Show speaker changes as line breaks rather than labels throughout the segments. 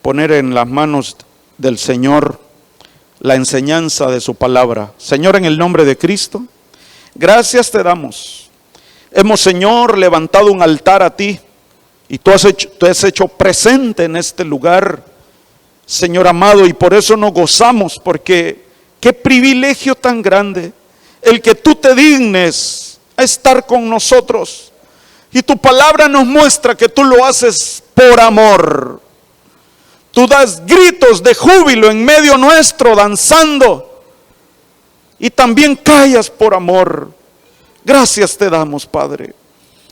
poner en las manos del Señor la enseñanza de su palabra. Señor, en el nombre de Cristo, gracias te damos. Hemos, Señor, levantado un altar a ti y tú has hecho presente en este lugar, Señor amado, y por eso nos gozamos, porque qué privilegio tan grande el que tú te dignes a estar con nosotros. Y tu palabra nos muestra que tú lo haces por amor. Tú das gritos de júbilo en medio nuestro, danzando. Y también callas por amor. Gracias te damos, Padre.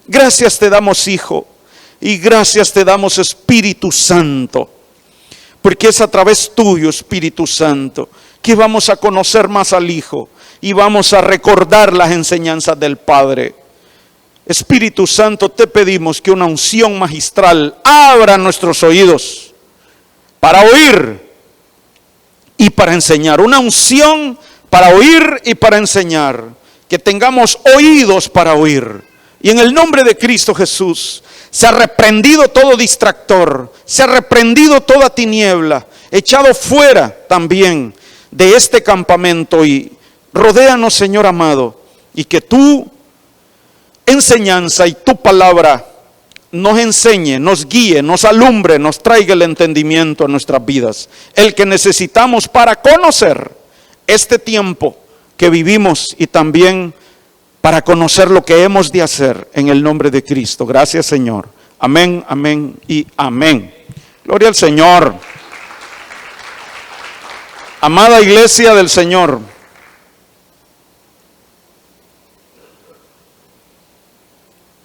Gracias te damos, Hijo. Y gracias te damos, Espíritu Santo. Porque es a través tuyo, Espíritu Santo, que vamos a conocer más al Hijo. Y vamos a recordar las enseñanzas del Padre. Espíritu Santo, te pedimos que una unción magistral abra nuestros oídos para oír y para enseñar. Una unción para oír y para enseñar. Que tengamos oídos para oír. Y en el nombre de Cristo Jesús, se ha reprendido todo distractor, se ha reprendido toda tiniebla, echado fuera también de este campamento. Y rodéanos, Señor amado, y que tu enseñanza y tu palabra nos enseñe, nos guíe, nos alumbre, nos traiga el entendimiento a nuestras vidas, el que necesitamos para conocer este tiempo que vivimos y también para conocer lo que hemos de hacer en el nombre de Cristo. Gracias, Señor. Amén, amén y amén. Gloria al Señor. Amada iglesia del Señor,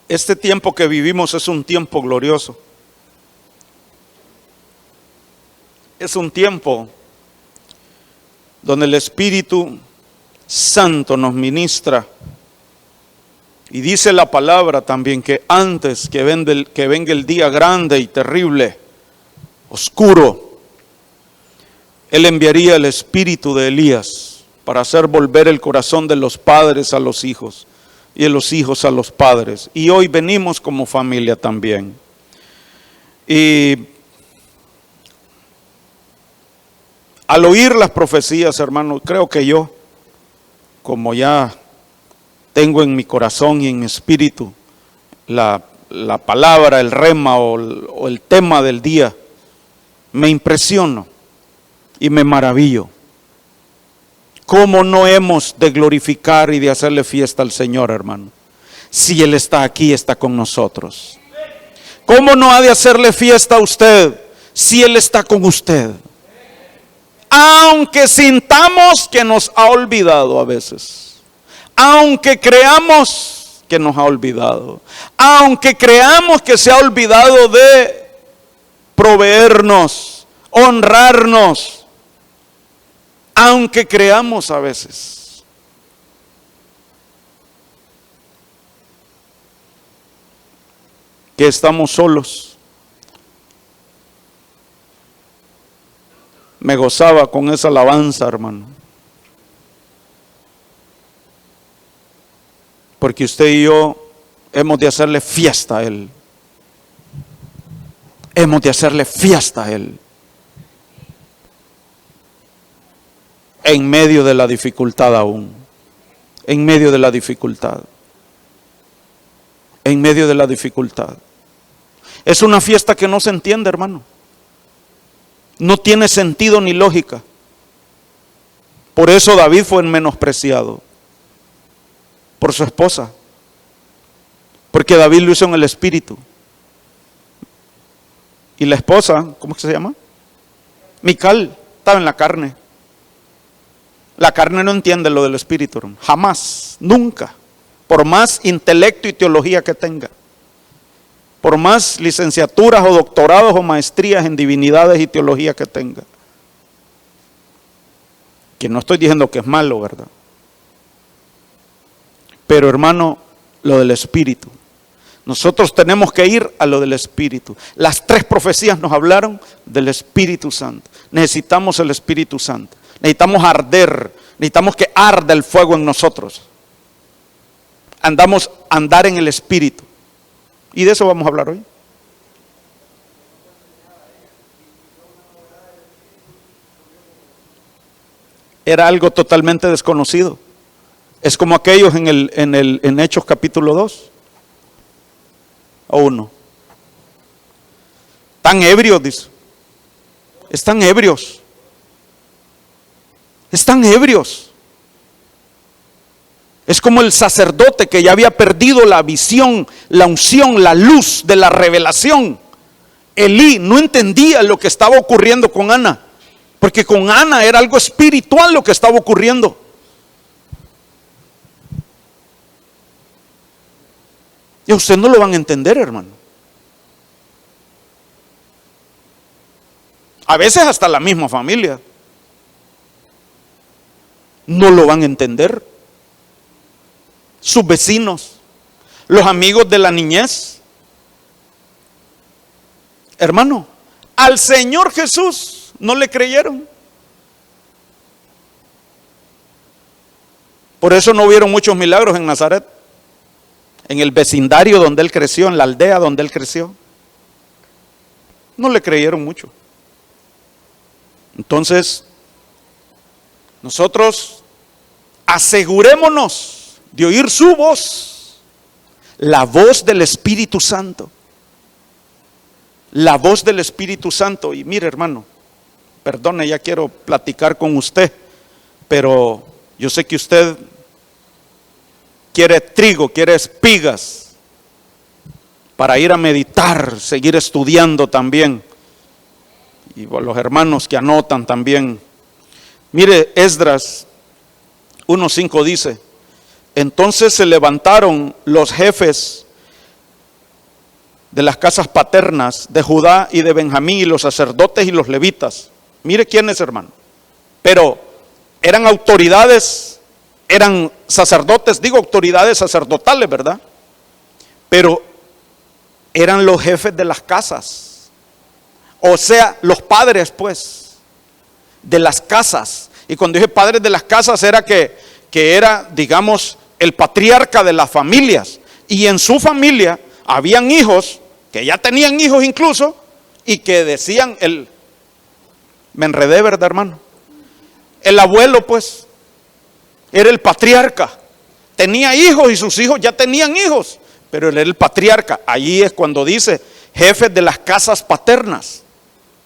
este tiempo que vivimos es un tiempo glorioso. Es un tiempo donde el Espíritu Santo nos ministra. Y dice la palabra también que antes que venga el día grande y terrible, oscuro, Él enviaría el espíritu de Elías para hacer volver el corazón de los padres a los hijos y de los hijos a los padres. Y hoy venimos como familia también. Y al oír las profecías, hermanos, creo que yo, como ya tengo en mi corazón y en mi espíritu la palabra, el rema o el tema del día, me impresiono y me maravillo. ¿Cómo no hemos de glorificar y de hacerle fiesta al Señor, hermano? Si Él está aquí, está con nosotros. ¿Cómo no ha de hacerle fiesta a usted si Él está con usted? Aunque sintamos que nos ha olvidado a veces. Aunque creamos que nos ha olvidado. Aunque creamos que se ha olvidado de proveernos, honrarnos. Aunque creamos a veces. Que estamos solos. Me gozaba con esa alabanza, hermano. Porque usted y yo hemos de hacerle fiesta a Él. Hemos de hacerle fiesta a Él. En medio de la dificultad aún. En medio de la dificultad. En medio de la dificultad. Es una fiesta que no se entiende, hermano. No tiene sentido ni lógica. Por eso David fue menospreciado por su esposa. Porque David lo hizo en el espíritu. Y la esposa, ¿cómo es que se llama? Mical, estaba en la carne. La carne no entiende lo del espíritu, hermano. Jamás, nunca. Por más intelecto y teología que tenga. Por más licenciaturas o doctorados o maestrías en divinidades y teología que tenga. Que no estoy diciendo que es malo, ¿verdad? Pero hermano, lo del espíritu. Nosotros tenemos que ir a lo del espíritu. Las 3 profecías nos hablaron del Espíritu Santo. Necesitamos el Espíritu Santo. Necesitamos arder. Necesitamos que arda el fuego en nosotros. Andar en el espíritu. Y de eso vamos a hablar hoy. era algo totalmente desconocido. Es como aquellos en Hechos capítulo 2 o 1. Están ebrios, dice. Están ebrios. Están ebrios. Es como el sacerdote que ya había perdido la visión, la unción, la luz de la revelación. Elí no entendía lo que estaba ocurriendo con Ana, porque con Ana era algo espiritual lo que estaba ocurriendo. Y a usted no lo van a entender, hermano. A veces hasta la misma familia no lo van a entender. Sus vecinos, los amigos de la niñez. Hermano, al Señor Jesús no le creyeron. Por eso no hubieron muchos milagros en Nazaret, en el vecindario donde él creció, en la aldea donde él creció. No le creyeron mucho. Entonces, nosotros asegurémonos de oír su voz, la voz del Espíritu Santo. La voz del Espíritu Santo. Y mire, hermano, perdone, ya quiero platicar con usted, pero yo sé que usted quiere trigo, quiere espigas para ir a meditar, seguir estudiando también. Y los hermanos que anotan también. Mire, Esdras 1:5 dice: entonces se levantaron los jefes de las casas paternas de Judá y de Benjamín, y los sacerdotes y los levitas. Mire quiénes, hermano. Pero eran autoridades, eran sacerdotes, digo autoridades sacerdotales, ¿verdad? Pero eran los jefes de las casas. O sea, los padres, pues, de las casas. Y cuando dije padres de las casas era que era, digamos, el patriarca de las familias. Y en su familia habían hijos que ya tenían hijos incluso, y que decían, me enredé, ¿verdad, hermano? El abuelo, pues, era el patriarca. Tenía hijos y sus hijos ya tenían hijos, pero él era el patriarca. Allí es cuando dice jefes de las casas paternas,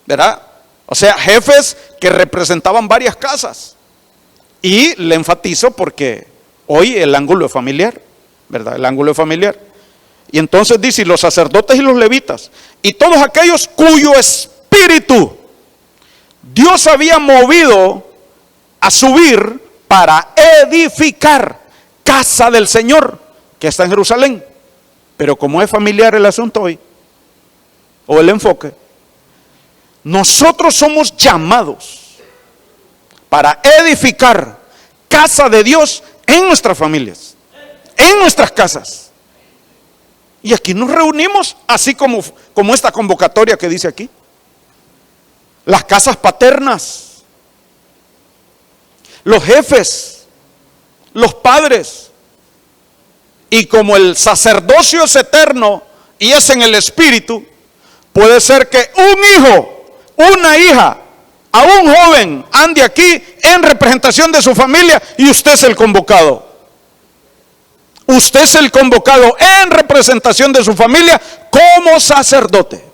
¿verdad? O sea, jefes que representaban varias casas. Y le enfatizo porque hoy el ángulo es familiar, ¿verdad? El ángulo es familiar. Y entonces dice, los sacerdotes y los levitas, y todos aquellos cuyo espíritu Dios había movido a subir para edificar casa del Señor, que está en Jerusalén. Pero como es familiar el asunto hoy, o el enfoque, nosotros somos llamados para edificar casa de Dios en nuestras familias, en nuestras casas. Y aquí nos reunimos, así como esta convocatoria que dice aquí. Las casas paternas, los jefes, los padres. Y como el sacerdocio es eterno y es en el espíritu, puede ser que un hijo, una hija, a un joven ande aquí en representación de su familia y usted es el convocado. Usted es el convocado en representación de su familia como sacerdote.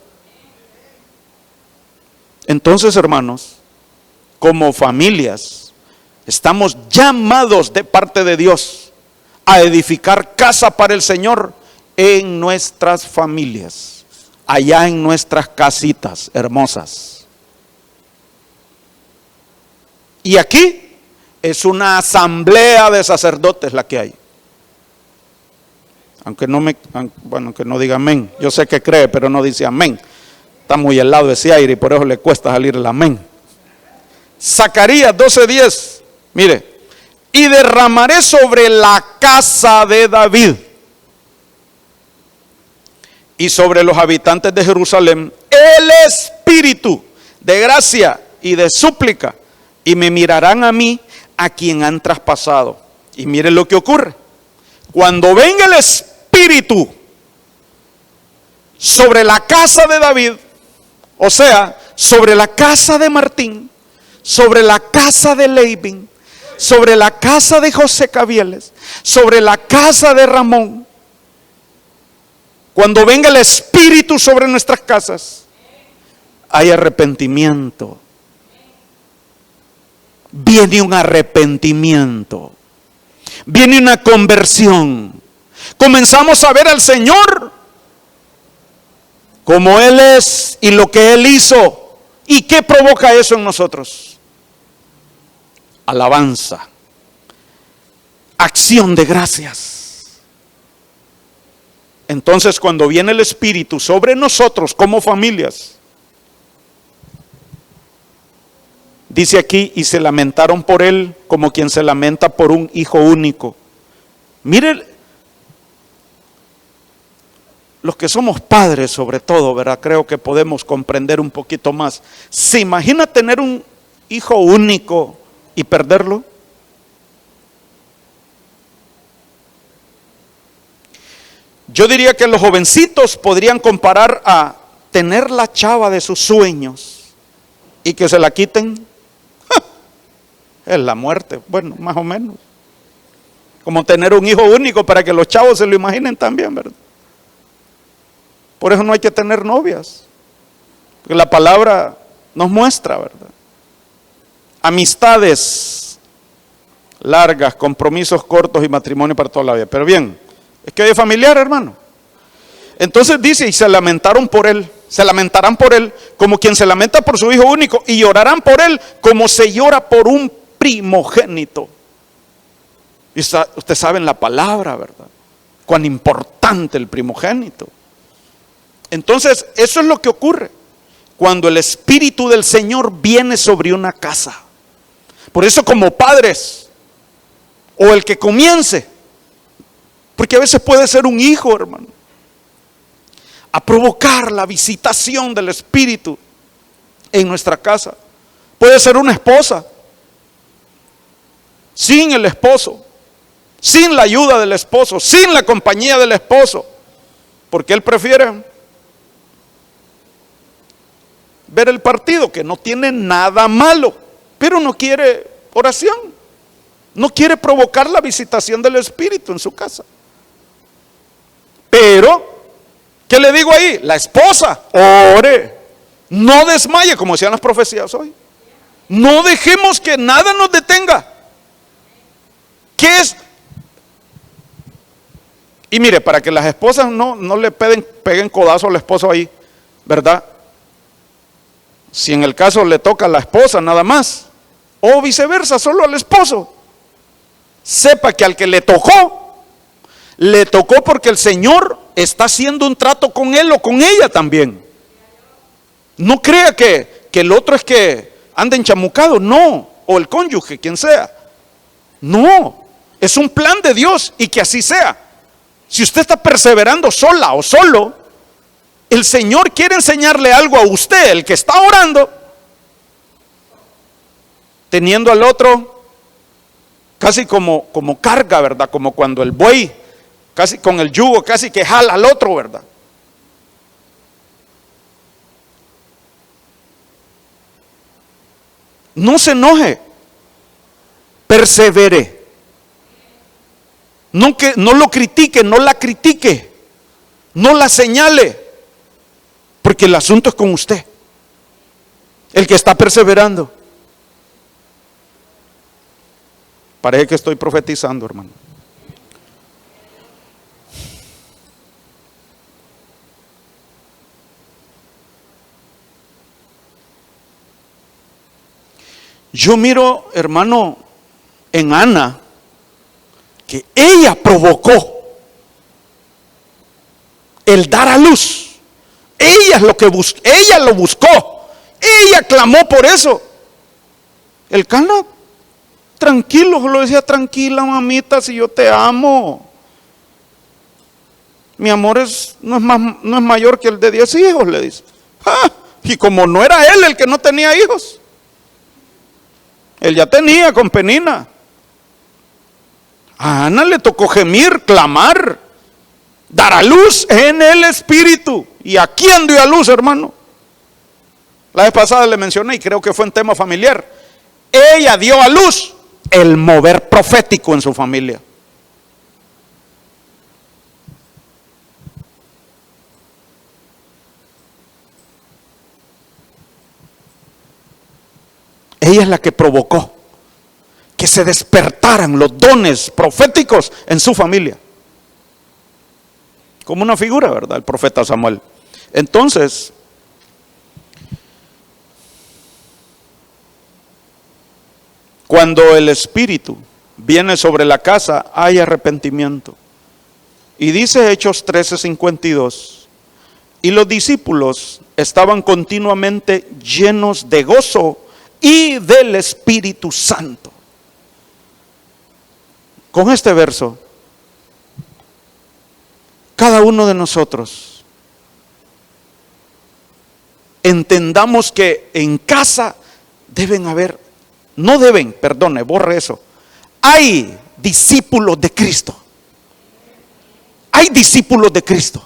Entonces, hermanos, como familias, estamos llamados de parte de Dios a edificar casa para el Señor en nuestras familias, allá en nuestras casitas hermosas. Y aquí es una asamblea de sacerdotes la que hay. Aunque no diga amén. Yo sé que cree, pero no dice amén. Está muy helado ese aire y por eso le cuesta salir el amén. Zacarías 12:10. Mire, y derramaré sobre la casa de David y sobre los habitantes de Jerusalén el espíritu de gracia y de súplica, y me mirarán a mí, a quien han traspasado. Y mire lo que ocurre. Cuando venga el espíritu sobre la casa de David, o sea, sobre la casa de Martín, sobre la casa de Leibin, sobre la casa de José Cavieles, sobre la casa de Ramón, cuando venga el Espíritu sobre nuestras casas, hay arrepentimiento. Viene un arrepentimiento, viene una conversión. Comenzamos a ver al Señor como Él es y lo que Él hizo. ¿Y qué provoca eso en nosotros? Alabanza, acción de gracias. Entonces, cuando viene el Espíritu sobre nosotros como familias, dice aquí, y se lamentaron por él como quien se lamenta por un hijo único. Miren, los que somos padres sobre todo, ¿verdad? Creo que podemos comprender un poquito más. ¿Se imagina tener un hijo único y perderlo? Yo diría que los jovencitos podrían comparar a tener la chava de sus sueños y que se la quiten. Es la muerte, bueno, más o menos. Como tener un hijo único, para que los chavos se lo imaginen también, ¿verdad? Por eso no hay que tener novias, porque la palabra nos muestra, ¿verdad? Amistades largas, compromisos cortos y matrimonio para toda la vida. Pero bien, es que hay familiar, hermano. Entonces dice, y se lamentaron por él. Se lamentarán por él como quien se lamenta por su hijo único, y llorarán por él como se llora por un primogénito. Y ustedes saben la palabra, ¿verdad? Cuán importante el primogénito. Entonces, eso es lo que ocurre cuando el Espíritu del Señor viene sobre una casa. Por eso, como padres, o el que comience, porque a veces puede ser un hijo, hermano, a provocar la visitación del Espíritu en nuestra casa. Puede ser una esposa, sin el esposo, sin la ayuda del esposo, sin la compañía del esposo, porque él prefiere ver el partido, que no tiene nada malo, pero no quiere oración, no quiere provocar la visitación del Espíritu en su casa. Pero, ¿qué le digo ahí? La esposa, ore, no desmaye, como decían las profecías hoy. No dejemos que nada nos detenga. ¿Qué es? Y mire, para que las esposas no le peguen codazo al esposo ahí, ¿verdad? Si en el caso le toca a la esposa nada más, o viceversa, solo al esposo, sepa que al que le tocó porque el Señor está haciendo un trato con él o con ella también. No crea que el otro es que anda enchamucado, no, o el cónyuge, quien sea. No, es un plan de Dios y que así sea. Si usted está perseverando sola o solo, el Señor quiere enseñarle algo a usted, el que está orando, teniendo al otro casi como carga, ¿verdad? Como cuando el buey, casi con el yugo, casi que jala al otro, ¿verdad? No se enoje, persevere. No lo critique, no la critique, no la señale, porque el asunto es con usted, el que está perseverando. Parece que estoy profetizando, hermano. Yo miro, hermano, en Ana, que ella provocó el dar a luz. Ella es lo que buscó, ella lo buscó, ella clamó por eso. El Cana, tranquilo, lo decía, tranquila mamita, si yo te amo. Mi amor no es mayor que el de 10 hijos, le dice. Y como no era él el que no tenía hijos, él ya tenía con Penina. A Ana le tocó gemir, clamar, dar a luz en el Espíritu. ¿Y a quién dio a luz, hermano? La vez pasada le mencioné y creo que fue en tema familiar. Ella dio a luz el mover profético en su familia. Ella es la que provocó que se despertaran los dones proféticos en su familia. Como una figura, ¿verdad? El profeta Samuel. Entonces, cuando el Espíritu viene sobre la casa, hay arrepentimiento. Y dice Hechos 13:52, y los discípulos estaban continuamente llenos de gozo y del Espíritu Santo. Con este verso, cada uno de nosotros entendamos que en casa borre eso. Hay discípulos de Cristo. Hay discípulos de Cristo.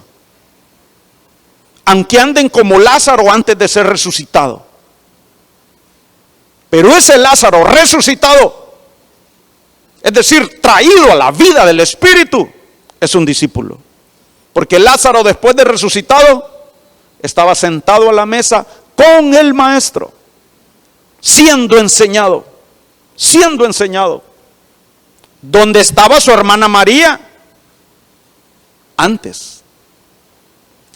Aunque anden como Lázaro antes de ser resucitado. Pero ese Lázaro resucitado, es decir, traído a la vida del Espíritu, es un discípulo. Porque Lázaro, después de resucitado, estaba sentado a la mesa con el Maestro, siendo enseñado. ¿Dónde estaba su hermana María? Antes.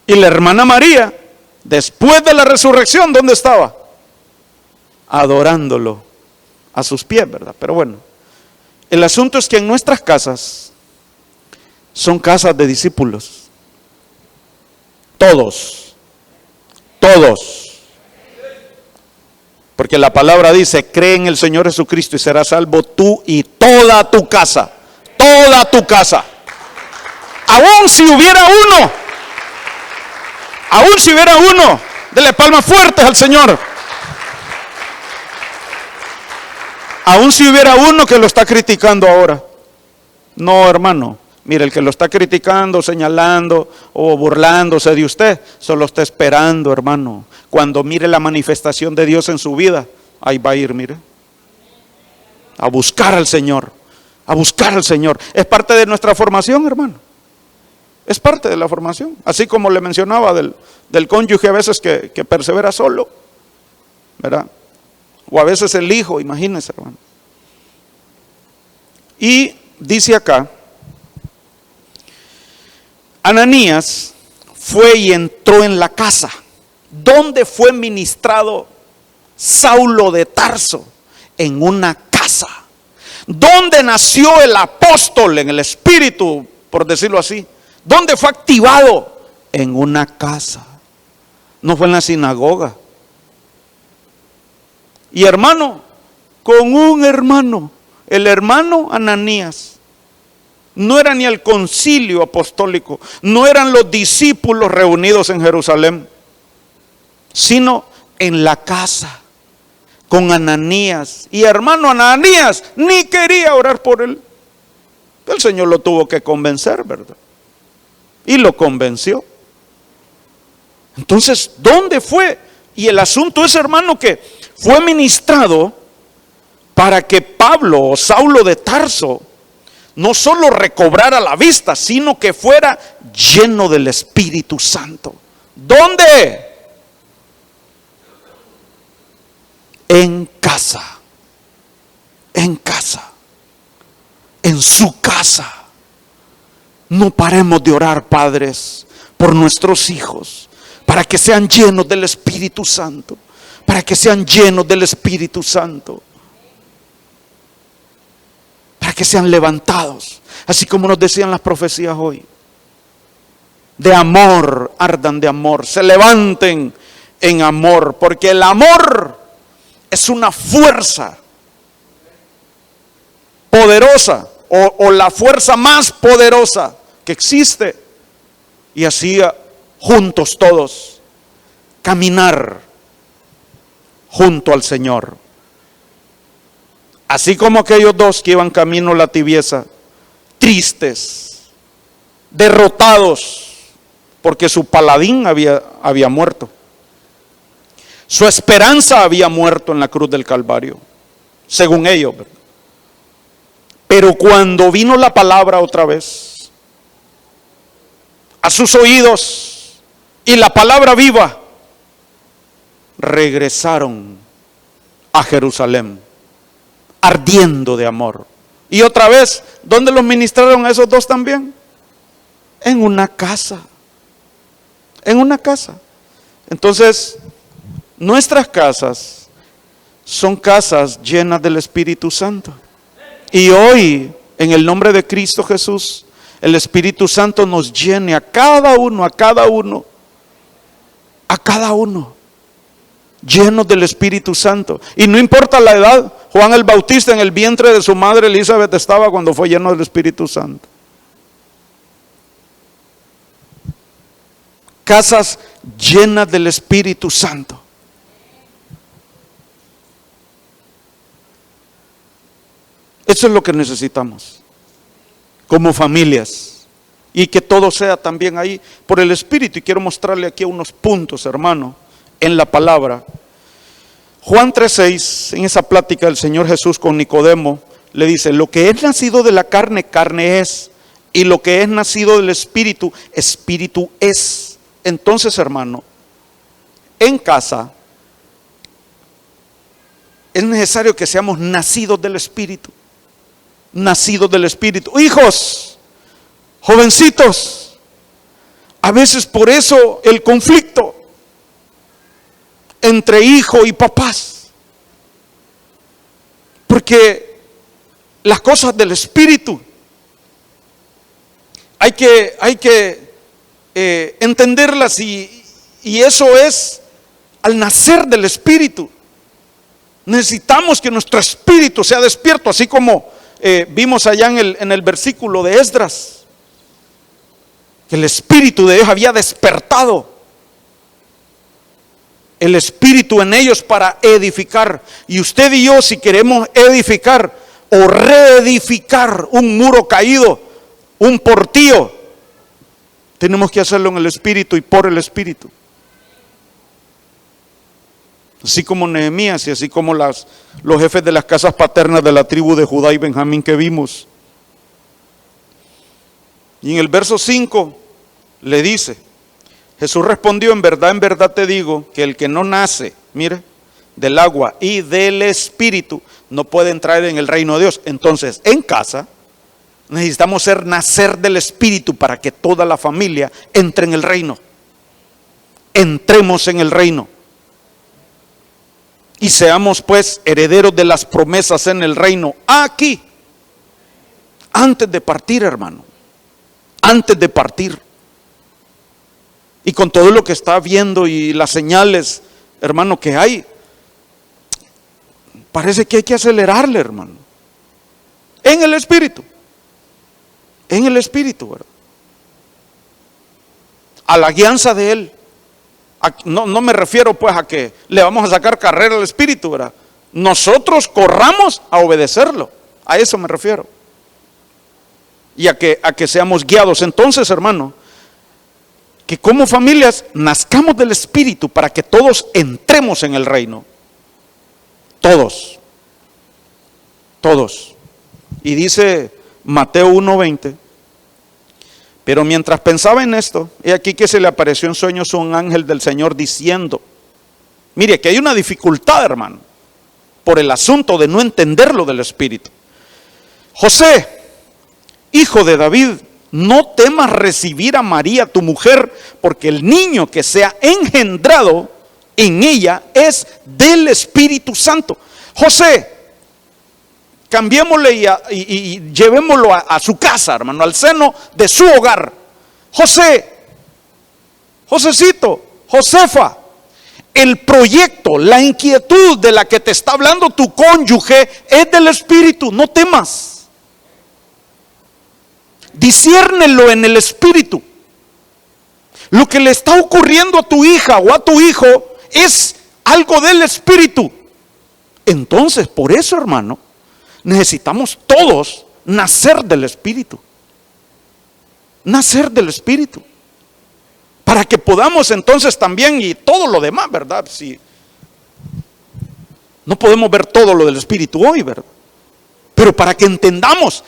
Y la hermana María, después de la resurrección, ¿dónde estaba? Adorándolo a sus pies, ¿verdad? Pero bueno, el asunto es que en nuestras casas son casas de discípulos. Todos. Porque la palabra dice, cree en el Señor Jesucristo y serás salvo tú y toda tu casa. Toda tu casa. Aún si hubiera uno, dele palmas fuertes al Señor. Aún si hubiera uno que lo está criticando ahora. No, hermano. Mire, el que lo está criticando, señalando o burlándose de usted, solo está esperando, hermano. Cuando mire la manifestación de Dios en su vida, ahí va a ir, mire. A buscar al Señor. Es parte de nuestra formación, hermano. Es parte de la formación. Así como le mencionaba del cónyuge a veces que persevera solo, ¿verdad? O a veces el hijo, imagínense, hermano. Y dice acá, Ananías fue y entró en la casa donde fue ministrado Saulo de Tarso, en una casa donde nació el apóstol en el Espíritu, por decirlo así, donde fue activado en una casa, no fue en la sinagoga. Y hermano, con un hermano, el hermano Ananías, no era ni el concilio apostólico, no eran los discípulos reunidos en Jerusalén, sino en la casa con Ananías. Y hermano Ananías ni quería orar por él. El Señor lo tuvo que convencer, ¿verdad? Y lo convenció. Entonces, ¿dónde fue? Y el asunto es, hermano, que fue ministrado para que Pablo o Saulo de Tarso no solo recobrara la vista, sino que fuera lleno del Espíritu Santo. ¿Dónde? En casa. En casa. En su casa. No paremos de orar, padres, por nuestros hijos, para que sean llenos del Espíritu Santo. Para que sean llenos del Espíritu Santo. Para que sean levantados, así como nos decían las profecías hoy. De amor, ardan de amor, se levanten en amor, porque el amor es una fuerza poderosa, o la fuerza más poderosa que existe. Y así juntos todos, caminar junto al Señor. Así como aquellos dos que iban camino a la tibieza, tristes, derrotados, porque su paladín había muerto. Su esperanza había muerto en la cruz del Calvario, según ellos, ¿verdad? Pero cuando vino la palabra otra vez a sus oídos y la palabra viva, regresaron a Jerusalén ardiendo de amor. Y otra vez, ¿dónde los ministraron a esos dos también? En una casa. En una casa. Entonces, nuestras casas son casas llenas del Espíritu Santo. Y hoy, en el nombre de Cristo Jesús, el Espíritu Santo nos llene a cada uno, llenos del Espíritu Santo. Y no importa la edad, Juan el Bautista en el vientre de su madre Elizabeth estaba cuando fue lleno del Espíritu Santo. Casas llenas del Espíritu Santo. Eso es lo que necesitamos como familias, y que todo sea también ahí por el Espíritu. Y quiero mostrarle aquí unos puntos, hermano, en la palabra. Juan 3:6, en esa plática del Señor Jesús con Nicodemo, le dice: lo que es nacido de la carne, carne es, y lo que es nacido del Espíritu, Espíritu es. Entonces, hermano, en casa es necesario que seamos nacidos del Espíritu. Nacidos del Espíritu. Hijos, jovencitos, a veces por eso el conflicto entre hijo y papás, porque las cosas del Espíritu hay que entenderlas, y eso es al nacer del Espíritu. Necesitamos que nuestro espíritu sea despierto, así como vimos allá en el versículo de Esdras, que el Espíritu de Dios había despertado el Espíritu en ellos para edificar. Y usted y yo, si queremos edificar o reedificar un muro caído, un portillo, tenemos que hacerlo en el Espíritu y por el Espíritu. Así como Nehemías y así como los jefes de las casas paternas de la tribu de Judá y Benjamín que vimos. Y en el verso 5 le dice: Jesús respondió: en verdad te digo que el que no nace, mire, del agua y del Espíritu no puede entrar en el reino de Dios. Entonces, en casa necesitamos nacer del Espíritu para que toda la familia entre en el reino. Entremos en el reino. Y seamos pues herederos de las promesas en el reino aquí. Antes de partir, hermano. Antes de partir. Y con todo lo que está viendo y las señales, hermano, que hay, parece que hay que acelerarle, hermano. En el Espíritu. En el Espíritu, ¿verdad? A la guianza de Él. No me refiero pues a que le vamos a sacar carrera al Espíritu, ¿verdad? Nosotros corramos a obedecerlo. A eso me refiero. Y a que seamos guiados. Entonces, hermano, que como familias nazcamos del Espíritu para que todos entremos en el reino. Todos. Todos. Y dice Mateo 1:20: pero mientras pensaba en esto, he aquí que se le apareció en sueños un ángel del Señor diciendo, mire, que hay una dificultad, hermano, por el asunto de no entender lo del Espíritu. José, hijo de David, no temas recibir a María tu mujer, porque el niño que sea engendrado en ella es del Espíritu Santo. José, cambiémosle y llevémoslo a su casa, hermano, al seno de su hogar. Josecito, Josefa, el proyecto, la inquietud de la que te está hablando tu cónyuge es del Espíritu. No temas. Disciérnelo en el Espíritu. Lo que le está ocurriendo a tu hija o a tu hijo es algo del Espíritu. Entonces, por eso, hermano, necesitamos todos nacer del Espíritu. Nacer del Espíritu. Para que podamos entonces también, y todo lo demás, ¿verdad? Si no podemos ver todo lo del Espíritu hoy, ¿verdad? Pero para que entendamos,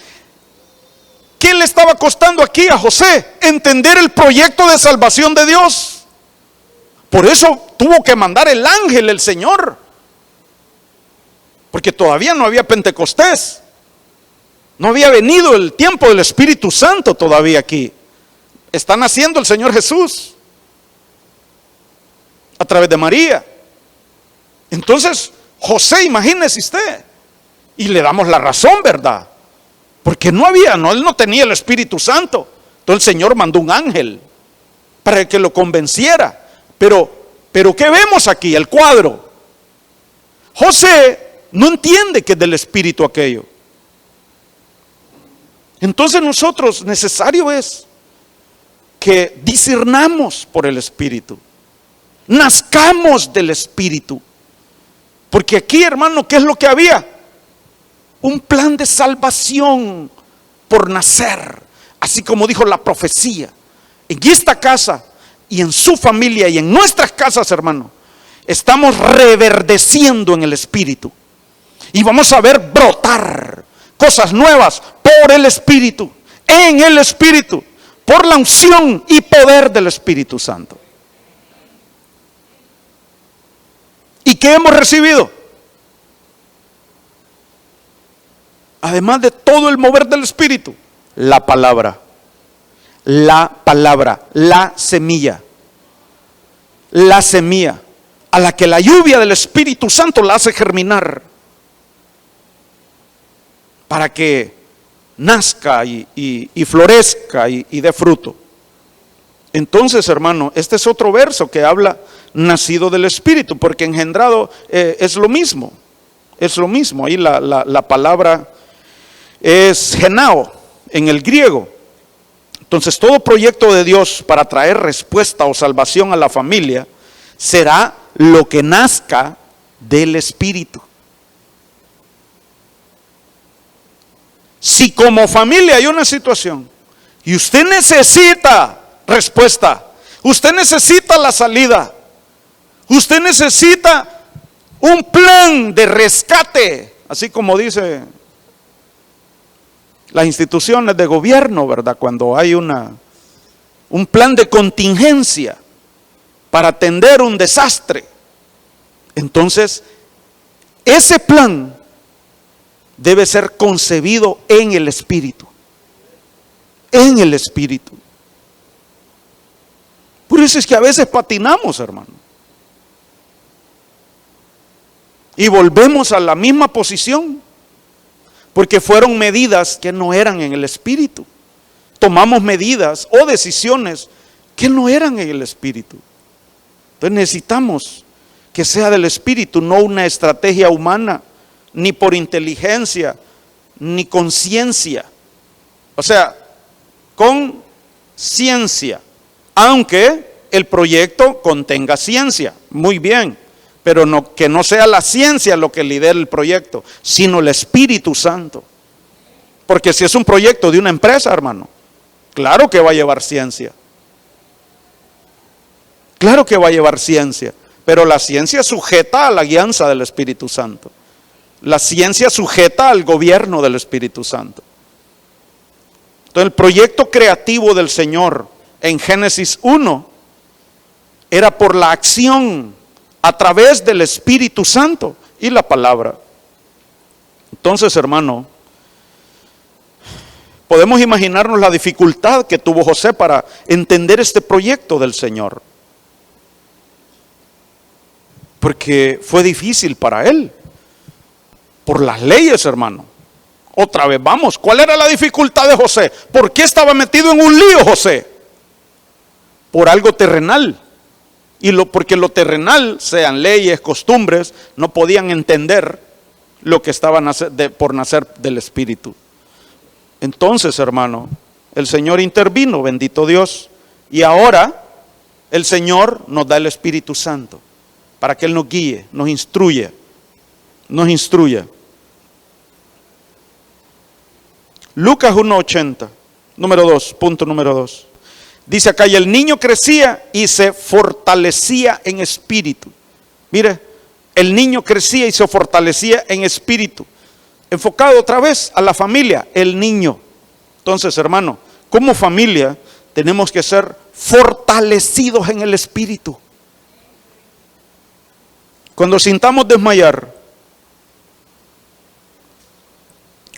¿qué le estaba costando aquí a José? Entender el proyecto de salvación de Dios. Por eso tuvo que mandar el ángel, el Señor. Porque todavía no había Pentecostés. No había venido el tiempo del Espíritu Santo todavía aquí. Está naciendo el Señor Jesús a través de María. Entonces, José, imagínese usted. Y le damos la razón, ¿verdad? Porque él no tenía el Espíritu Santo. Entonces el Señor mandó un ángel para que lo convenciera. Pero ¿qué vemos aquí? El cuadro. José no entiende que es del Espíritu aquello. Entonces nosotros necesario es que discernamos por el Espíritu. Nazcamos del Espíritu. Porque aquí, hermano, ¿qué es lo que había? Un plan de salvación por nacer. Así como dijo la profecía. En esta casa y en su familia y en nuestras casas, hermano, estamos reverdeciendo en el Espíritu. Y vamos a ver brotar cosas nuevas por el Espíritu, en el Espíritu, por la unción y poder del Espíritu Santo. ¿Y qué hemos recibido? Además de todo el mover del Espíritu, la palabra, la semilla a la que la lluvia del Espíritu Santo la hace germinar para que nazca y florezca y dé fruto. Entonces, hermano, este es otro verso que habla nacido del Espíritu, porque engendrado es lo mismo. Es lo mismo. Ahí la palabra es genao en el griego. Entonces, todo proyecto de Dios para traer respuesta o salvación a la familia será lo que nazca del Espíritu. Si como familia hay una situación y usted necesita respuesta, usted necesita la salida, usted necesita un plan de rescate, así como dice las instituciones de gobierno, ¿verdad? Cuando hay un plan de contingencia para atender un desastre, entonces ese plan debe ser concebido en el Espíritu. En el Espíritu. Por eso es que a veces patinamos, hermano. Y volvemos a la misma posición. Porque fueron medidas que no eran en el Espíritu. Tomamos medidas o decisiones que no eran en el Espíritu. Entonces necesitamos que sea del Espíritu, no una estrategia humana, ni por inteligencia, ni con ciencia. O sea, con ciencia. Aunque el proyecto contenga ciencia, muy bien. Pero que no sea la ciencia lo que lidera el proyecto, sino el Espíritu Santo. Porque si es un proyecto de una empresa, hermano, claro que va a llevar ciencia. Claro que va a llevar ciencia. Pero la ciencia sujeta a la guianza del Espíritu Santo. La ciencia sujeta al gobierno del Espíritu Santo. Entonces el proyecto creativo del Señor en Génesis 1 era por la acción a través del Espíritu Santo y la palabra. Entonces, hermano, podemos imaginarnos la dificultad que tuvo José para entender este proyecto del Señor. Porque fue difícil para él. Por las leyes, hermano. Otra vez, vamos, ¿cuál era la dificultad de José? ¿Por qué estaba metido en un lío José? Por algo terrenal. Porque lo terrenal, sean leyes, costumbres, no podían entender lo que estaba por nacer del Espíritu. Entonces, hermano, el Señor intervino, bendito Dios. Y ahora el Señor nos da el Espíritu Santo para que Él nos guíe, nos instruya. Lucas 1:80, punto número 2. Dice acá, y el niño crecía y se fortalecía en espíritu. Mire, el niño crecía y se fortalecía en espíritu. enfocado otra vez a la familia, el niño. Entonces, hermano, como familia tenemos que ser fortalecidos en el espíritu. Cuando sintamos desmayar,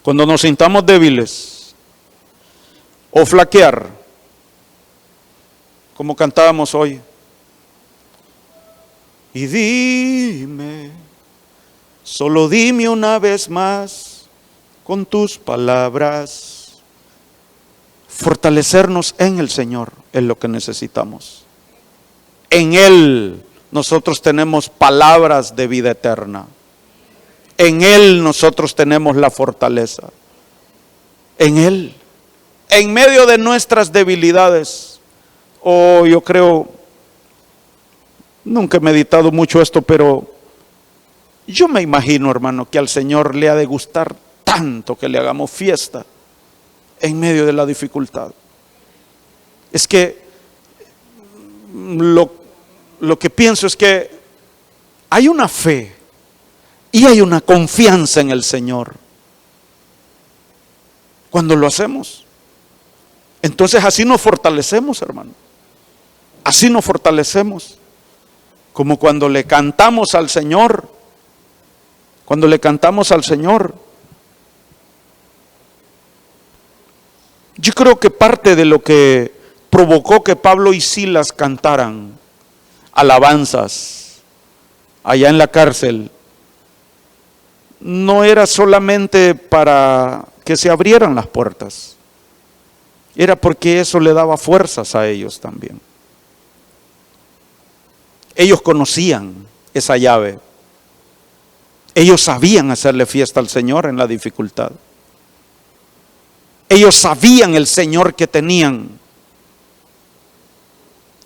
cuando nos sintamos débiles o flaquear, como cantábamos hoy, y dime, solo dime una vez más con tus palabras. Fortalecernos en el Señor es lo que necesitamos. En Él nosotros tenemos palabras de vida eterna. En Él nosotros tenemos la fortaleza. En Él. En medio de nuestras debilidades. Yo creo, nunca he meditado mucho esto, pero yo me imagino, hermano, que al Señor le ha de gustar tanto que le hagamos fiesta en medio de la dificultad. Es que lo que pienso es que hay una fe y hay una confianza en el Señor cuando lo hacemos. Entonces así nos fortalecemos, hermano. Así nos fortalecemos. Como cuando le cantamos al Señor. Cuando le cantamos al Señor. Yo creo que parte de lo que provocó que Pablo y Silas cantaran alabanzas allá en la cárcel no era solamente para que se abrieran las puertas, era porque eso le daba fuerzas a ellos también. Ellos conocían esa llave, ellos sabían hacerle fiesta al Señor en la dificultad. Ellos sabían el Señor que tenían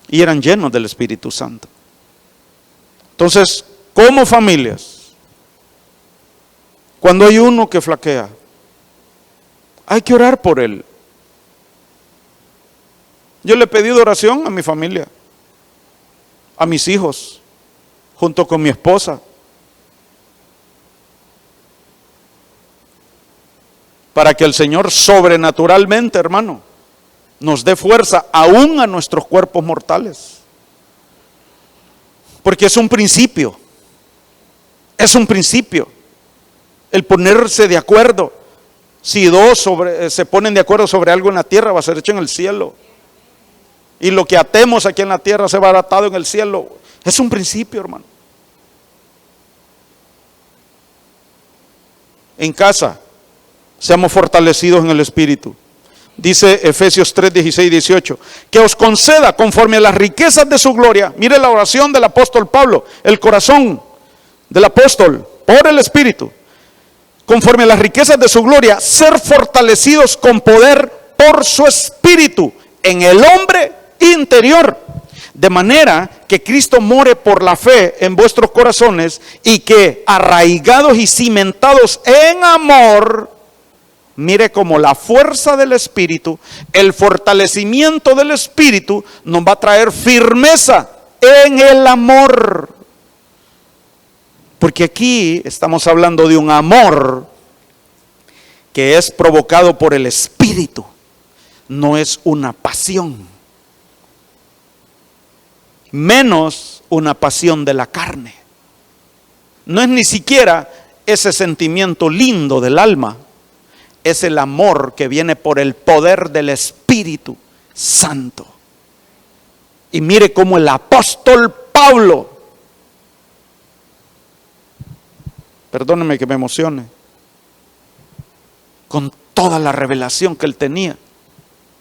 y eran llenos del Espíritu Santo. Entonces, como familias, cuando hay uno que flaquea, hay que orar por él. Yo le he pedido oración a mi familia, a mis hijos, junto con mi esposa, para que el Señor sobrenaturalmente, hermano, nos dé fuerza aún a nuestros cuerpos mortales. Porque es un principio. Es un principio. El ponerse de acuerdo. Si dos se ponen de acuerdo sobre algo en la tierra, va a ser hecho en el cielo. Y lo que atemos aquí en la tierra se va a atado en el cielo. Es un principio, hermano. En casa, seamos fortalecidos en el Espíritu. Dice Efesios 3, 16 y 18, que os conceda conforme a las riquezas de su gloria. Mire la oración del apóstol Pablo, el corazón del apóstol, por el Espíritu. Conforme a las riquezas de su gloria, ser fortalecidos con poder por su Espíritu en el hombre interior. De manera que Cristo more por la fe en vuestros corazones y que arraigados y cimentados en amor, mire cómo la fuerza del Espíritu, el fortalecimiento del Espíritu nos va a traer firmeza en el amor. Porque aquí estamos hablando de un amor que es provocado por el Espíritu, no es una pasión, menos una pasión de la carne. No es ni siquiera ese sentimiento lindo del alma. Es el amor que viene por el poder del Espíritu Santo. Y mire cómo el apóstol Pablo, perdónenme que me emocione, con toda la revelación que él tenía,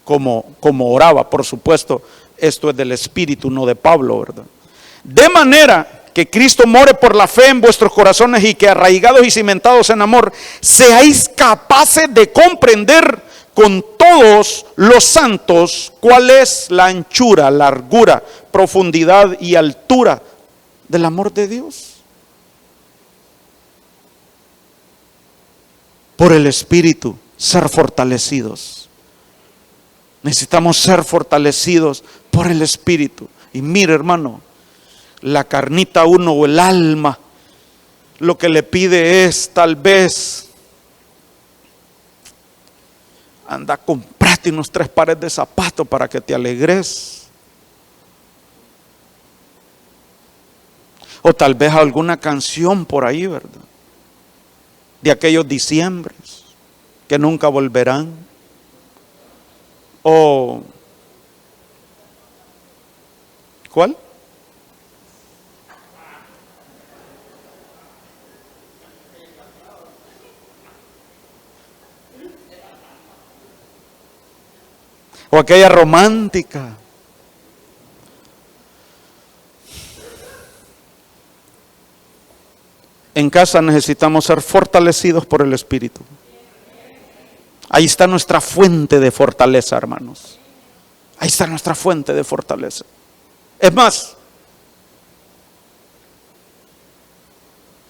como oraba, por supuesto, esto es del Espíritu, no de Pablo, ¿verdad? De manera que Cristo more por la fe en vuestros corazones y que arraigados y cimentados en amor, seáis capaces de comprender con todos los santos cuál es la anchura, largura, profundidad y altura del amor de Dios. Por el Espíritu, ser fortalecidos. Necesitamos ser fortalecidos por el Espíritu. Y mire, hermano, la carnita uno o el alma, lo que le pide es tal vez anda, comprate unos 3 pares de zapatos para que te alegres. O tal vez alguna canción por ahí, ¿verdad? De aquellos diciembres que nunca volverán. O ¿cuál? O aquella romántica. En casa necesitamos ser fortalecidos por el Espíritu. Ahí está nuestra fuente de fortaleza, hermanos. Ahí está nuestra fuente de fortaleza. Es más,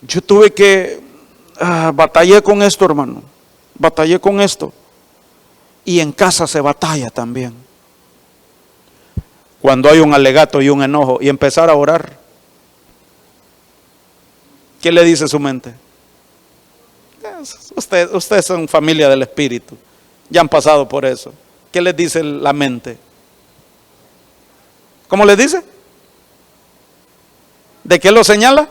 yo tuve que batallé con esto, hermano. Batallé con esto. Y en casa se batalla también. Cuando hay un alegato y un enojo y empezar a orar, ¿qué le dice su mente? Ustedes son familia del Espíritu, ya han pasado por eso. ¿Qué les dice la mente? ¿Cómo les dice? ¿De qué lo señala?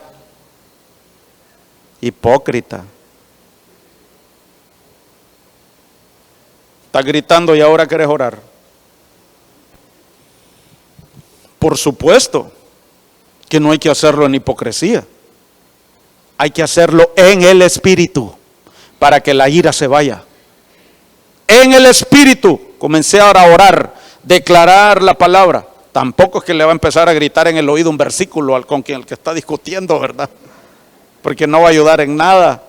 Hipócrita. Estás gritando y ahora quieres orar. Por supuesto que no hay que hacerlo en hipocresía. Hay que hacerlo en el Espíritu para que la ira se vaya. En el Espíritu comencé ahora a orar, declarar la palabra. Tampoco es que le va a empezar a gritar en el oído un versículo con quien el que está discutiendo, ¿verdad? Porque no va a ayudar en nada.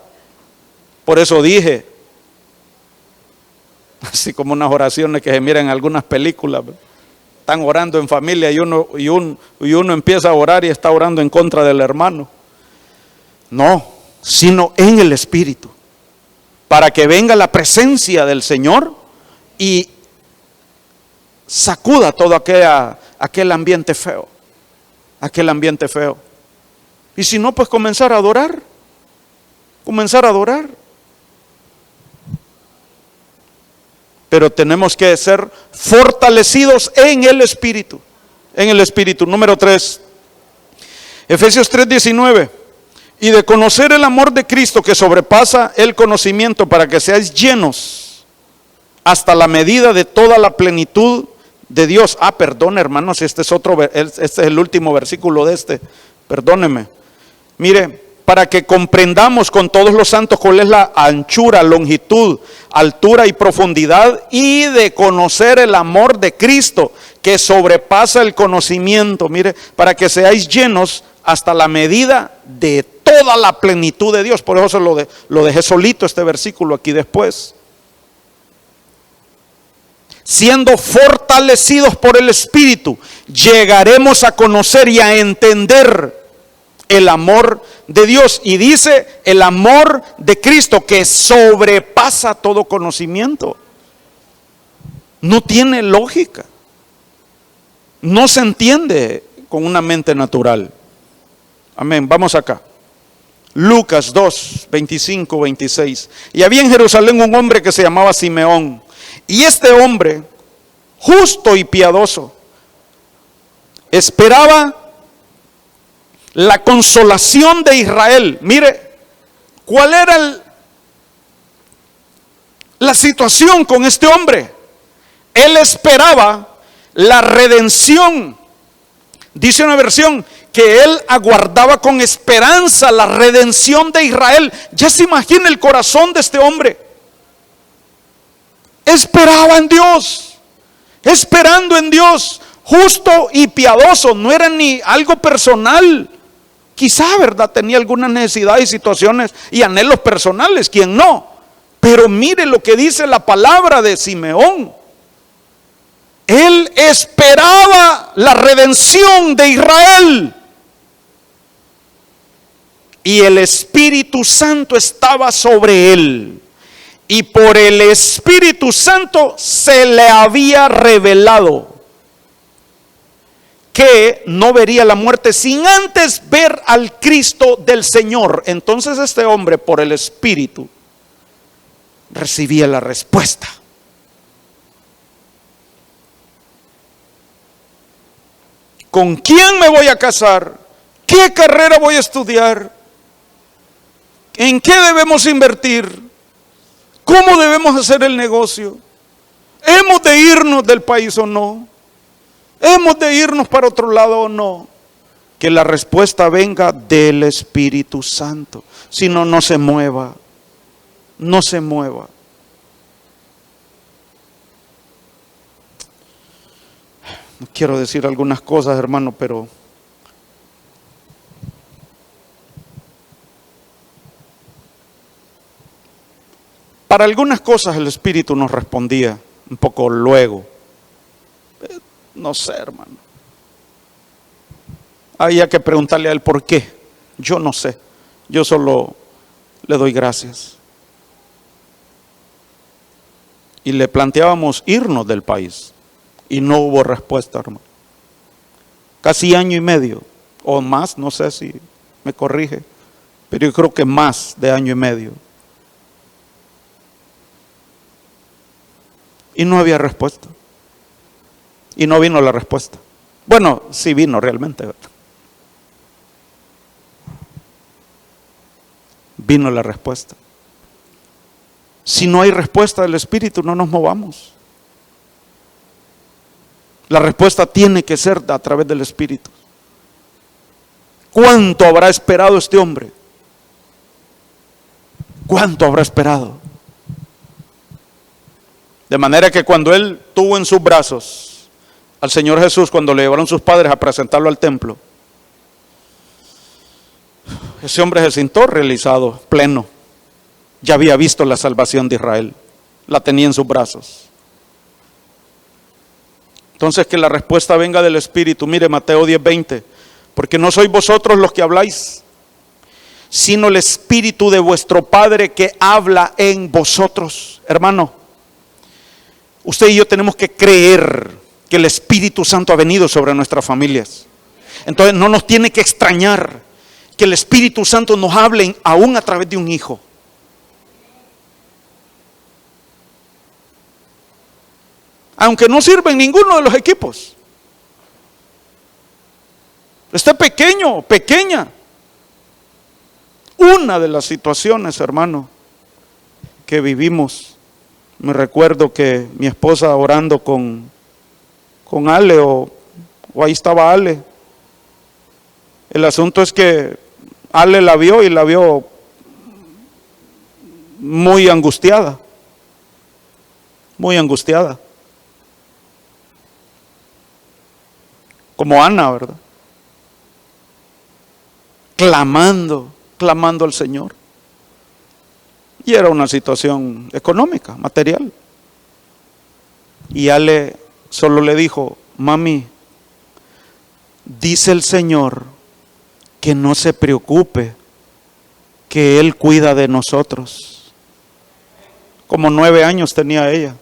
Por eso dije, así como unas oraciones que se miran en algunas películas, están orando en familia y uno empieza a orar y está orando en contra del hermano. No, sino en el Espíritu, para que venga la presencia del Señor y sacuda todo aquel ambiente feo, Y si no, pues comenzar a adorar. Pero tenemos que ser fortalecidos en el Espíritu. Número 3, Efesios 3:19. Y de conocer el amor de Cristo que sobrepasa el conocimiento, para que seáis llenos hasta la medida de toda la plenitud de Dios. Perdón, hermanos, este es el último versículo de este. Perdóneme. Mire, para que comprendamos con todos los santos cuál es la anchura, longitud, altura y profundidad, y de conocer el amor de Cristo que sobrepasa el conocimiento. Mire, para que seáis llenos hasta la medida de toda la plenitud de Dios. Por eso lo dejé solito este versículo aquí después. Siendo fortalecidos por el Espíritu, llegaremos a conocer y a entender el amor de Dios. Y dice el amor de Cristo que sobrepasa todo conocimiento. No tiene lógica. No se entiende con una mente natural. Amén. Vamos acá. Lucas 2, 25, 26. Y había en Jerusalén un hombre que se llamaba Simeón. Y este hombre, justo y piadoso, esperaba la consolación de Israel. Mire, ¿cuál era la situación con este hombre? Él esperaba la redención. Dice una versión que él aguardaba con esperanza la redención de Israel. Ya se imagina el corazón de este hombre. Esperaba en Dios, esperando en Dios, justo y piadoso. No era ni algo personal. Quizá, ¿verdad?, tenía algunas necesidades y situaciones y anhelos personales, ¿quién no? Pero mire lo que dice la palabra de Simeón. Él esperaba la redención de Israel. Y el Espíritu Santo estaba sobre él. Y por el Espíritu Santo se le había revelado que no vería la muerte sin antes ver al Cristo del Señor. Entonces este hombre, por el Espíritu, recibía la respuesta. ¿Con quién me voy a casar? ¿Qué carrera voy a estudiar? ¿En qué debemos invertir? ¿Cómo debemos hacer el negocio? ¿Hemos de irnos del país o no? ¿Hemos de irnos para otro lado o no? Que la respuesta venga del Espíritu Santo. Si no, no se mueva. No se mueva. No quiero decir algunas cosas, hermano, pero para algunas cosas el Espíritu nos respondía un poco luego. No sé, hermano. Había que preguntarle a él por qué. Yo no sé. Yo solo le doy gracias. Y le planteábamos irnos del país. Y no hubo respuesta, hermano. Casi año y medio. O más, no sé si me corrige. Pero yo creo que más de año y medio. Y no había respuesta. Y no vino la respuesta. Bueno, sí vino realmente, ¿verdad? Vino la respuesta. Si no hay respuesta del Espíritu, no nos movamos. La respuesta tiene que ser a través del Espíritu. ¿Cuánto habrá esperado este hombre? ¿Cuánto habrá esperado? De manera que cuando él tuvo en sus brazos al Señor Jesús, cuando le llevaron sus padres a presentarlo al templo, ese hombre se sintió realizado, pleno. Ya había visto la salvación de Israel, la tenía en sus brazos. Entonces que la respuesta venga del Espíritu. Mire Mateo 10:20, porque no sois vosotros los que habláis, sino el Espíritu de vuestro Padre que habla en vosotros. Hermano, usted y yo tenemos que creer que el Espíritu Santo ha venido sobre nuestras familias. Entonces no nos tiene que extrañar que el Espíritu Santo nos hable aún a través de un hijo. Aunque no sirve en ninguno de los equipos. Esté pequeño, pequeña. Una de las situaciones, hermano, que vivimos, me recuerdo que mi esposa orando con Ale, o ahí estaba Ale. El asunto es que Ale la vio y la vio muy angustiada. Muy angustiada. Como Ana, ¿verdad? Clamando al Señor. Y era una situación económica, material. Y Ale solo le dijo: mami, dice el Señor que no se preocupe, que Él cuida de nosotros. Como 9 años tenía ella.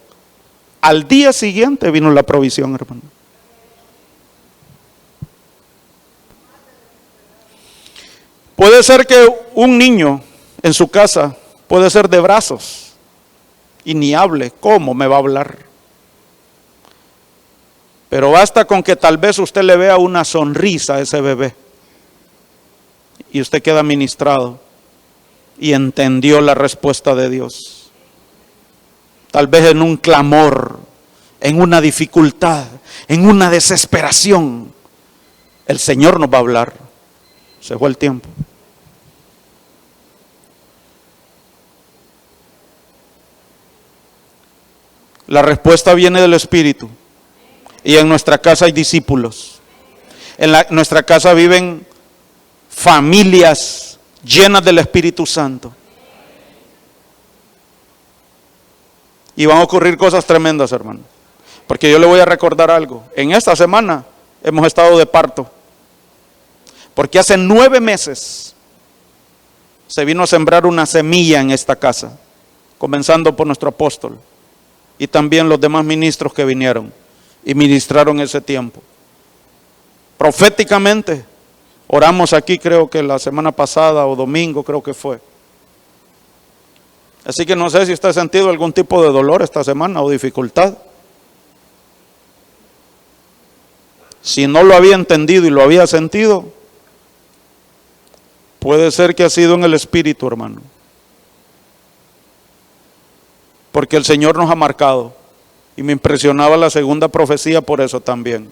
Al día siguiente vino la provisión, hermano. Puede ser que un niño en su casa puede ser de brazos y ni hable. ¿Cómo me va a hablar? Pero basta con que tal vez usted le vea una sonrisa a ese bebé y usted queda ministrado y entendió la respuesta de Dios. Tal vez en un clamor, en una dificultad, en una desesperación, el Señor nos va a hablar. Se fue el tiempo. La respuesta viene del Espíritu. Y en nuestra casa hay discípulos. En nuestra casa viven familias llenas del Espíritu Santo. Y van a ocurrir cosas tremendas, hermano. Porque yo le voy a recordar algo. En esta semana hemos estado de parto. Porque hace 9 meses se vino a sembrar una semilla en esta casa. Comenzando por nuestro apóstol. Y también los demás ministros que vinieron y ministraron ese tiempo. Proféticamente, oramos aquí, creo que la semana pasada o domingo creo que fue. Así que no sé si usted ha sentido algún tipo de dolor esta semana o dificultad. Si no lo había entendido y lo había sentido, puede ser que ha sido en el espíritu, hermano. Porque el Señor nos ha marcado. Y me impresionaba la segunda profecía por eso también.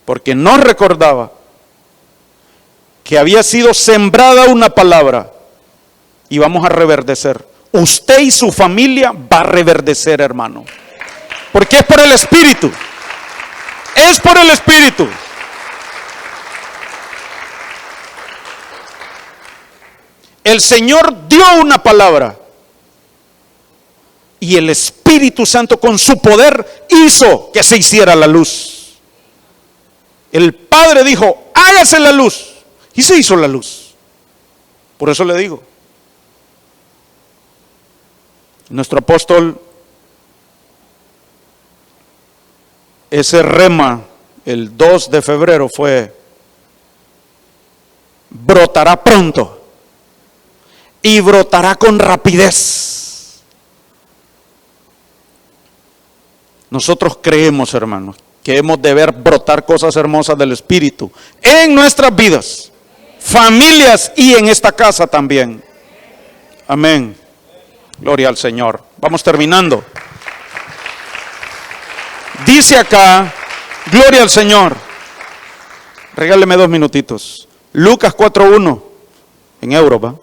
Porque no recordaba que había sido sembrada una palabra y vamos a reverdecer. Usted y su familia va a reverdecer, hermano. Porque es por el Espíritu. Es por el Espíritu. El Señor dio una palabra y el Espíritu Santo con su poder hizo que se hiciera la luz. El Padre dijo, hágase la luz, y se hizo la luz. Por eso le digo, nuestro apóstol, ese rema el 2 de febrero fue: brotará pronto y brotará con rapidez. Nosotros creemos, hermanos, que hemos de ver brotar cosas hermosas del Espíritu en nuestras vidas, familias y en esta casa también. Amén. Gloria al Señor. Vamos terminando. Dice acá, gloria al Señor. Regáleme 2 minutitos. Lucas 4:1 en Europa.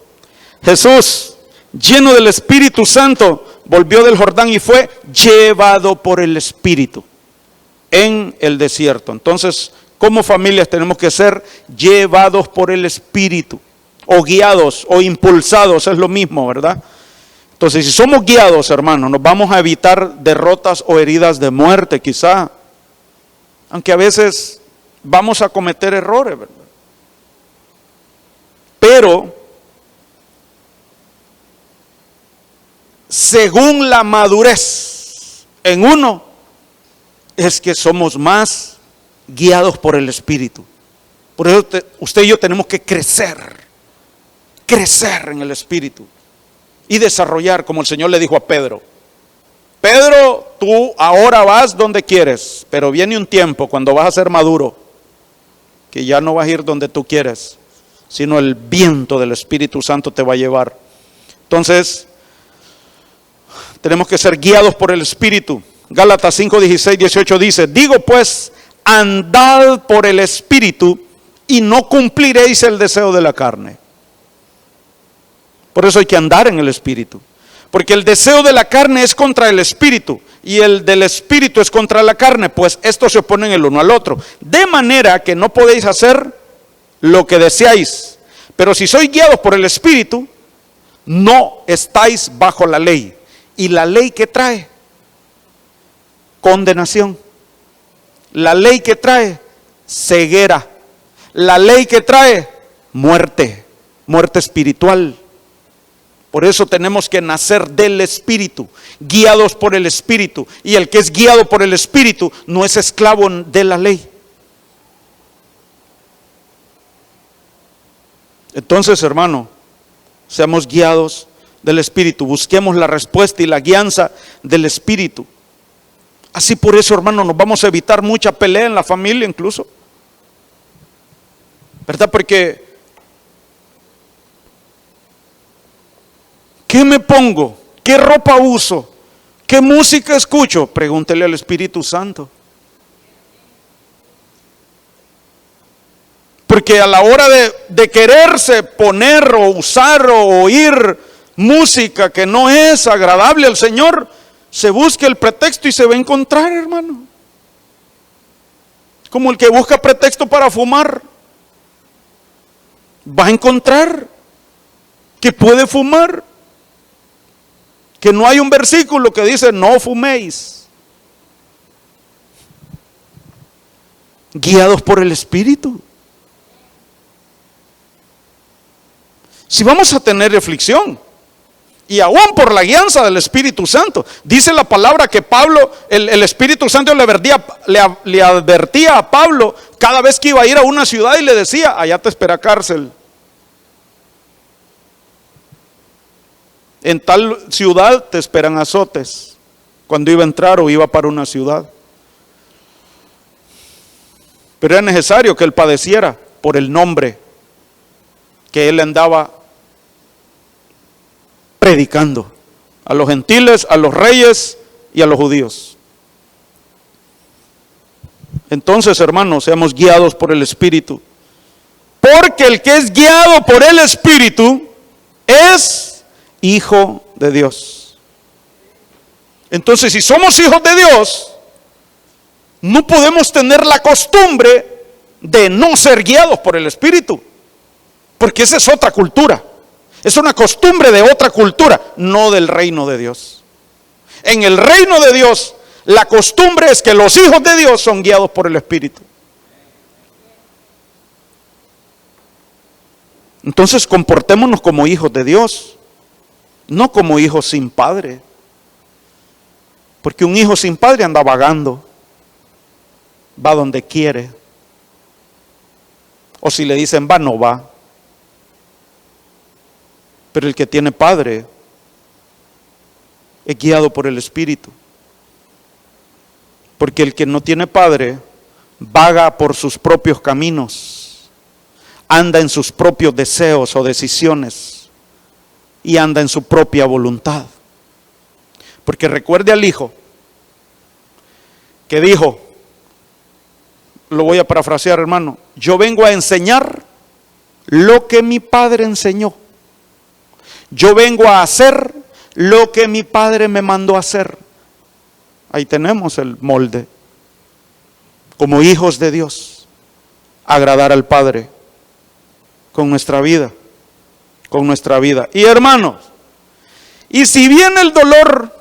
Jesús, lleno del Espíritu Santo, volvió del Jordán y fue llevado por el Espíritu en el desierto. Entonces, como familias tenemos que ser llevados por el Espíritu, o guiados o impulsados, es lo mismo, ¿verdad? Entonces, si somos guiados, hermanos, nos vamos a evitar derrotas o heridas de muerte, quizá, aunque a veces vamos a cometer errores, ¿verdad? Pero según la madurez en uno, es que somos más guiados por el Espíritu. Por eso usted y yo tenemos que crecer en el Espíritu y desarrollar, como el Señor le dijo a Pedro: Pedro, tú ahora vas donde quieres, pero viene un tiempo cuando vas a ser maduro, que ya no vas a ir donde tú quieres, sino el viento del Espíritu Santo te va a llevar. Entonces, tenemos que ser guiados por el Espíritu. Gálatas 5, 16, 18 dice: digo pues, andad por el Espíritu y no cumpliréis el deseo de la carne. Por eso hay que andar en el Espíritu, porque el deseo de la carne es contra el Espíritu y el del Espíritu es contra la carne, pues estos se oponen el uno al otro, de manera que no podéis hacer lo que deseáis. Pero si sois guiados por el Espíritu, no estáis bajo la ley. ¿Y la ley qué trae? Condenación. La ley que trae ceguera. La ley que trae muerte, muerte espiritual. Por eso tenemos que nacer del Espíritu, guiados por el Espíritu. Y el que es guiado por el Espíritu no es esclavo de la ley. Entonces, hermano, seamos guiados del Espíritu, busquemos la respuesta y la guianza del Espíritu. Así por eso, hermano, nos vamos a evitar mucha pelea en la familia incluso, ¿verdad? Porque ¿qué me pongo? ¿Qué ropa uso? ¿Qué música escucho? Pregúntele al Espíritu Santo. Porque a la hora de quererse poner o usar o oír música que no es agradable al Señor, se busca el pretexto y se va a encontrar, hermano. Como el que busca pretexto para fumar, va a encontrar que puede fumar, que no hay un versículo que dice no fuméis. Guiados por el Espíritu. Si vamos a tener aflicción, y aún por la guianza del Espíritu Santo, dice la palabra que Pablo, el Espíritu Santo le advertía a Pablo cada vez que iba a ir a una ciudad y le decía: allá te espera cárcel. En tal ciudad te esperan azotes. Cuando iba a entrar o iba para una ciudad. Pero era necesario que Él padeciera por el nombre que Él andaba predicando a los gentiles, a los reyes y a los judíos. Entonces, hermanos, seamos guiados por el Espíritu, porque el que es guiado por el Espíritu es hijo de Dios. Entonces, si somos hijos de Dios, no podemos tener la costumbre de no ser guiados por el Espíritu, porque esa es otra cultura. Es una costumbre de otra cultura, no del reino de Dios. En el reino de Dios, la costumbre es que los hijos de Dios son guiados por el Espíritu. Entonces comportémonos como hijos de Dios, no como hijos sin padre. Porque un hijo sin padre anda vagando, va donde quiere. O si le dicen va, no va. Pero el que tiene padre es guiado por el Espíritu. Porque el que no tiene padre vaga por sus propios caminos, anda en sus propios deseos o decisiones y anda en su propia voluntad. Porque recuerde al hijo que dijo, lo voy a parafrasear, hermano: yo vengo a enseñar lo que mi padre enseñó. Yo vengo a hacer lo que mi padre me mandó a hacer. Ahí tenemos el molde. Como hijos de Dios, agradar al Padre con nuestra vida, con nuestra vida. Y hermanos, y si viene el dolor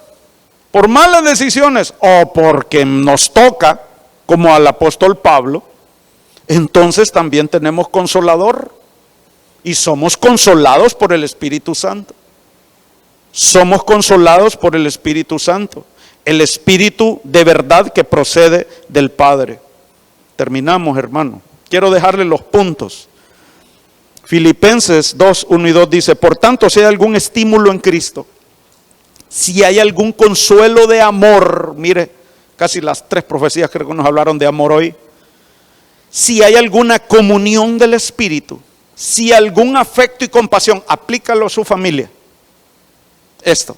por malas decisiones o porque nos toca, como al apóstol Pablo, entonces también tenemos consolador. Y somos consolados por el Espíritu Santo. Somos consolados por el Espíritu Santo. El Espíritu de verdad que procede del Padre. Terminamos, hermano. Quiero dejarle los puntos. Filipenses 2, 1 y 2 dice: por tanto, si hay algún estímulo en Cristo, si hay algún consuelo de amor, mire, casi las 3 profecías creo que nos hablaron de amor hoy. Si hay alguna comunión del Espíritu, si algún afecto y compasión, aplícalo a su familia. Esto: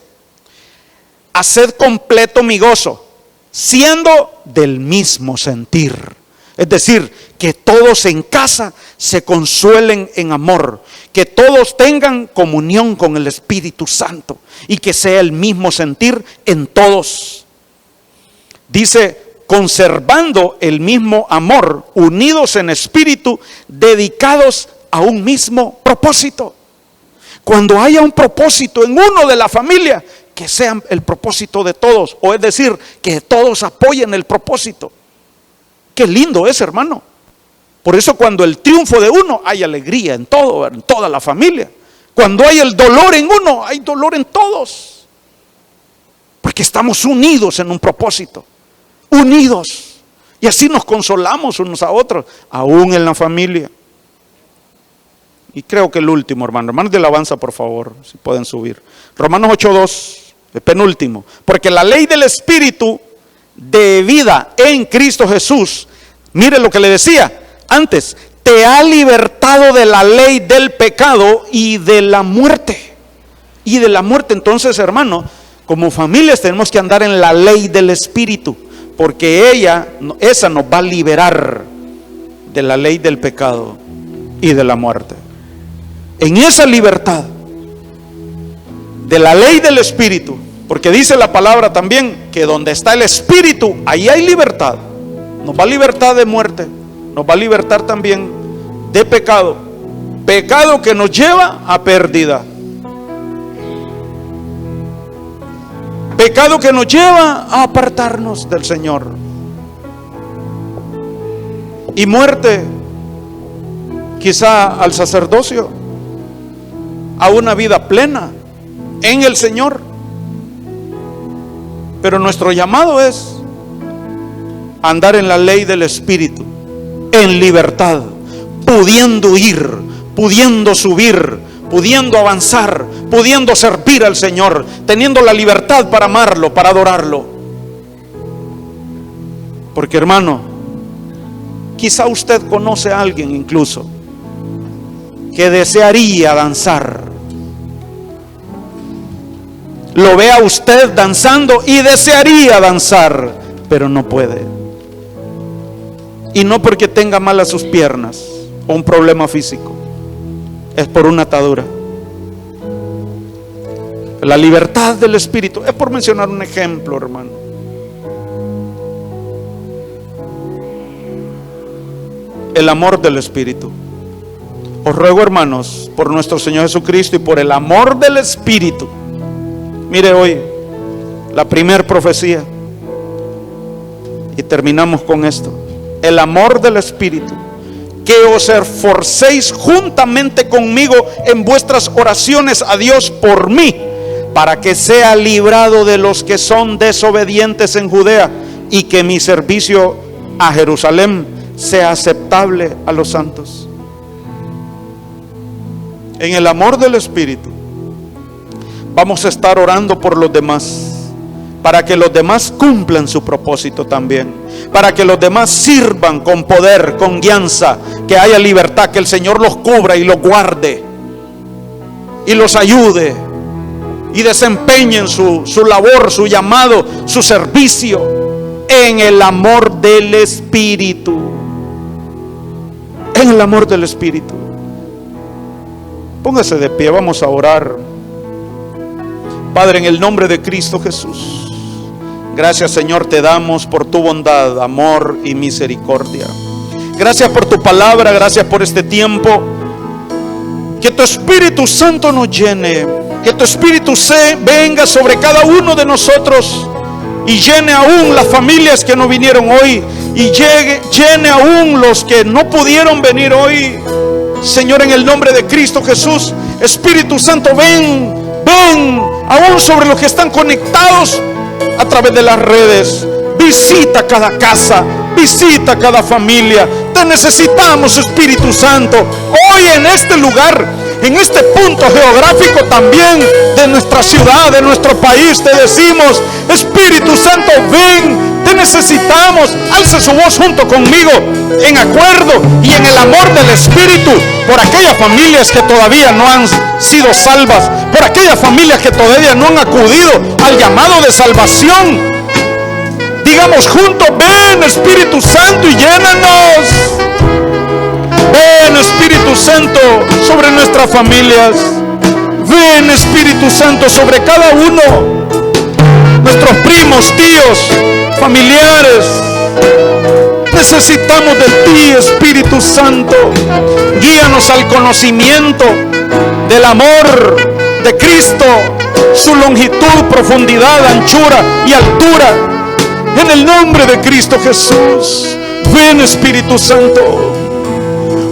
haced completo mi gozo, siendo del mismo sentir. Es decir, que todos en casa se consuelen en amor, que todos tengan comunión con el Espíritu Santo y que sea el mismo sentir en todos. Dice: conservando el mismo amor, unidos en espíritu, dedicados a un mismo propósito. Cuando haya un propósito en uno de la familia, que sea el propósito de todos, o es decir, que todos apoyen el propósito. Qué lindo es, hermano. Por eso cuando el triunfo de uno, hay alegría en todo, en toda la familia. Cuando hay el dolor en uno, hay dolor en todos. Porque estamos unidos en un propósito, unidos. Y así nos consolamos unos a otros, aún en la familia. Y creo que el último, hermanos de alabanza, por favor, si pueden subir. Romanos 8:2, el penúltimo. Porque la ley del Espíritu de vida en Cristo Jesús, mire lo que le decía antes, te ha libertado de la ley del pecado y de la muerte. Y de la muerte. Entonces, hermano, como familias tenemos que andar en la ley del Espíritu, porque esa nos va a liberar de la ley del pecado y de la muerte. En esa libertad de la ley del Espíritu, porque dice la palabra también que donde está el Espíritu, ahí hay libertad. Nos va a libertar de muerte, nos va a libertar también de pecado, pecado que nos lleva a pérdida, pecado que nos lleva a apartarnos del Señor, y muerte quizá al sacerdocio, a una vida plena en el Señor. Pero nuestro llamado es andar en la ley del Espíritu, en libertad, pudiendo ir, pudiendo subir, pudiendo avanzar, pudiendo servir al Señor, teniendo la libertad para amarlo, para adorarlo. Porque, hermano, Quizá usted conoce a alguien incluso que desearía danzar. Lo ve a usted danzando y desearía danzar, pero no puede. Y no porque tenga malas sus piernas o un problema físico, es por una atadura. La libertad del espíritu, es por mencionar un ejemplo, hermano. El amor del espíritu. Os ruego, hermanos, por nuestro Señor Jesucristo y por el amor del espíritu. Mire hoy la primer profecía y terminamos con esto. El amor del espíritu, que os esforcéis juntamente conmigo en vuestras oraciones a Dios por mí, para que sea librado de los que son desobedientes en Judea, y que mi servicio a Jerusalén sea aceptable a los santos. En el amor del espíritu vamos a estar orando por los demás, para que los demás cumplan su propósito también, para que los demás sirvan con poder, con guianza, que haya libertad, que el Señor los cubra y los guarde y los ayude y desempeñen su labor, su llamado, su servicio en el amor del espíritu. En el amor del espíritu. Póngase de pie, vamos a orar. Padre, en el nombre de Cristo Jesús, gracias, Señor, te damos por tu bondad, amor y misericordia. Gracias por tu palabra, gracias por este tiempo. Que tu Espíritu Santo nos llene, que tu Espíritu venga sobre cada uno de nosotros y llene aún las familias que no vinieron hoy, y llene aún los que no pudieron venir hoy. Señor, en el nombre de Cristo Jesús, Espíritu Santo, ven aún sobre los que están conectados a través de las redes. Visita cada casa, visita cada familia. Te necesitamos, Espíritu Santo, hoy en este lugar, en este punto geográfico también de nuestra ciudad, de nuestro país. Te decimos, Espíritu Santo, ven, te necesitamos. Alce su voz junto conmigo en acuerdo y en el amor del Espíritu por aquellas familias que todavía no han sido salvas, por aquellas familias que todavía no han acudido al llamado de salvación. Digamos juntos, ven Espíritu Santo y llénanos. Ven Espíritu Santo sobre nuestras familias. Ven Espíritu Santo sobre cada uno, nuestros primos, tíos, familiares. Necesitamos de ti, Espíritu Santo. Guíanos al conocimiento del amor de Cristo, su longitud, profundidad, anchura y altura. En el nombre de Cristo Jesús, ven Espíritu Santo.